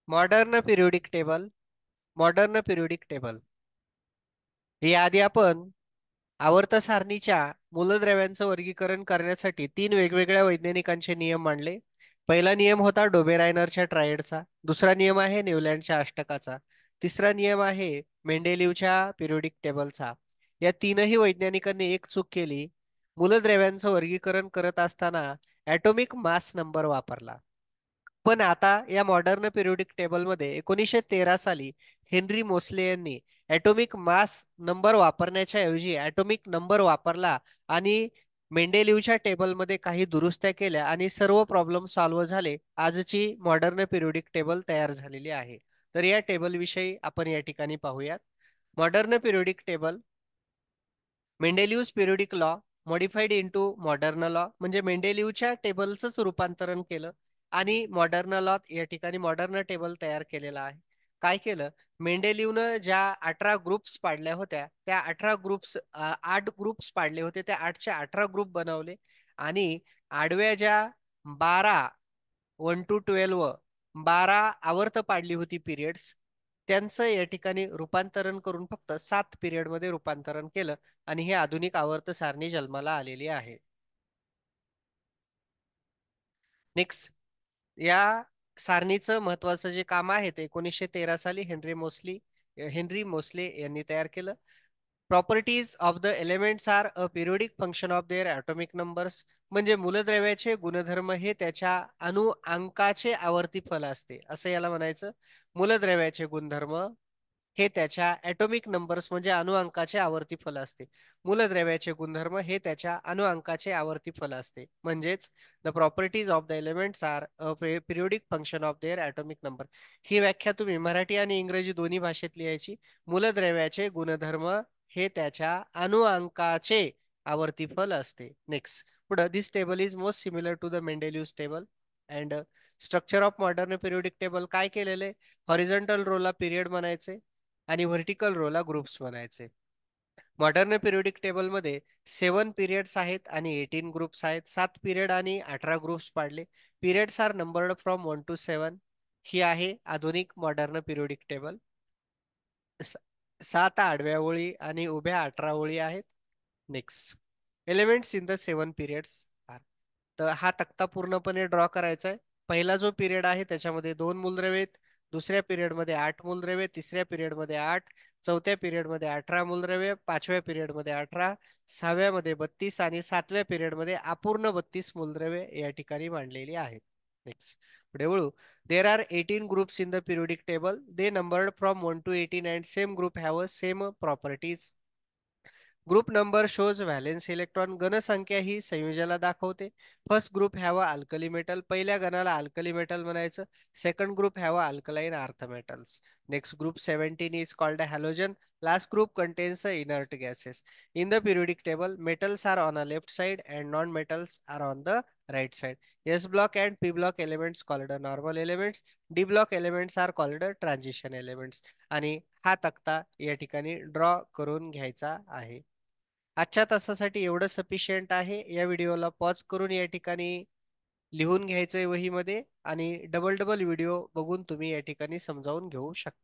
Modern periodic table. Modern periodic table याआधी आपण आवर्त सारणीच्या मूलद्रव्यांचं वर्गीकरण करण्यासाठी तीन वेगवेगळ्या वैज्ञानिकांचे नियम मांडले. पहिला नियम होता डोबेरायनरच्या ट्रायडचा. दुसरा नियम आहे न्यूलँडच्या अष्टकाचा. तिसरा नियम आहे मेंडेलिव्हच्या पिरियोडिक टेबलचा. या तीनही वैज्ञानिकांनी एक चूक केली. मूलद्रव्यांचं वर्गीकरण करत असताना ॲटॉमिक मास नंबर वापरला. पण आता या मॉडर्न पिरियोडिक टेबलमध्ये 1913 साली हेनरी मोसले यांनी ॲटॉमिक मास नंबर वापरण्याच्या ऐवजी ॲटॉमिक नंबर वापरला आणि मेंडेलिव्हच्या टेबलमध्ये काही दुरुस्त्या केल्या आणि सर्व प्रॉब्लेम सॉल्व्ह झाले. आजची मॉडर्न पिरियोडिक टेबल तयार झालेली आहे. तर या टेबल विषयी आपण या ठिकाणी पाहूयात. Modern periodic table. Mendeleev's periodic law modified into modern law, म्हणजे मेंडेलिव्हच्या टेबलचंच रूपांतरण केलं आणि मॉडर्न लॉ या ठिकाणी मॉडर्न टेबल तयार केलेला आहे. काय केलं? मेंडेलिव्हनं ज्या 18 ग्रुप्स पाडल्या होत्या त्या 18 ग्रुप्स 8 ग्रुप्स पाडले होते, त्या 8चे 18 ग्रुप बनवले आणि आडव्या ज्या 12 1 to 12 12 आवर्त पाडली होती पिरियड्स, त्यांचं या ठिकाणी रूपांतरण करून फक्त 7 पिरियडमध्ये रूपांतरण केलं आणि हे आधुनिक आवर्त सारणी जन्माला आलेली आहे. नेक्स्ट, या सारणीचं महत्वाचं जे काम आहे ते 1913 साली हेनरी मोसले यांनी तयार केलं. Properties of the elements are a periodic function of their atomic numbers, म्हणजे मूलद्रव्याचे गुणधर्म हे त्याच्या अणुअंकाचे आवर्ती फल असते, असं याला म्हणायचं. मूलद्रव्याचे गुणधर्म हे त्याच्या ॲटॉमिक नंबर्स म्हणजे अणुअंकाचे आवर्ती फल असते. मूलद्रव्याचे गुणधर्म हे त्याच्या अणुअंकाचे आवर्ती फल असते. म्हणजेच the properties of the elements are a periodic function of their atomic number. ही व्याख्या तुम्ही मराठी आणि इंग्रजी दोन्ही भाषेत लिहायची. मूलद्रव्याचे गुणधर्म हे त्याच्या अणुअंकाचे आवर्ती फल असते. नेक्स्ट, पुढे this table is most similar to the Mendeleev's table and structure of modern periodic table. काय केलेले? हॉरिझॉन्टल रोला पिरियड म्हणायचे आणि व्हर्टिकल रोला ग्रुप्स म्हणायचे. मॉडर्न पिरियोडिक टेबलमध्ये 7 पिरियड्स आहेत आणि 18 ग्रुप्स आहेत. 7 पिरियड आणि 18 ग्रुप्स पाडले. Periods are numbered from 1 to 7. ही आहे आधुनिक मॉडर्न पिरियोडिक टेबल. 7 आडव्या ओळी आणि उभ्या 18 ओळी आहेत. Next, elements in the 7 periods. तर हा तक्ता पूर्णपणे ड्रॉ करायचा आहे. पहिला जो पिरियड आहे त्याच्यामध्ये 2 मूलद्रव्ये आहेत. दुसऱ्या पिरियडमध्ये 8 मूलद्रव्ये, तिसऱ्या पिरियडमध्ये 8, चौथ्या पिरियडमध्ये 18 मूलद्रव्ये, पाचव्या पिरियडमध्ये 18, सहाव्यामध्ये 32 आणि सातव्या पिरियडमध्ये अपूर्ण 32 मूलद्रव्ये या ठिकाणी मांडलेली आहेत. नेक्स्ट, पुढे वळू. There are 18 groups in the periodic table. They numbered from 1 to 18 and same group have a same properties. Group number shows valence electron. गणसंख्या ही संयोजनाला दाखवते. First group have a alkali metal. पहिल्या गणाला अल्कली मेटल म्हणायचं. Second group have a alkaline earth metals. Next group 17 is called a halogen. Last group contains a inert gases. In the periodic table metals are on a left side and non metals are on the right side. S block and P block elements called normal elements. D block elements are called transition elements. आणि हा तक्ता या ठिकाणी draw करून घ्यायचा आहे. आजच्या तासासाठी एवढं सफिशियंट आहे. या व्हिडिओला पॉज करून या ठिकाणी लिहून घ्यायचंय वहीमध्ये आणि डबल डबल व्हिडिओ बघून तुम्ही या ठिकाणी समजावून घेऊ शकता.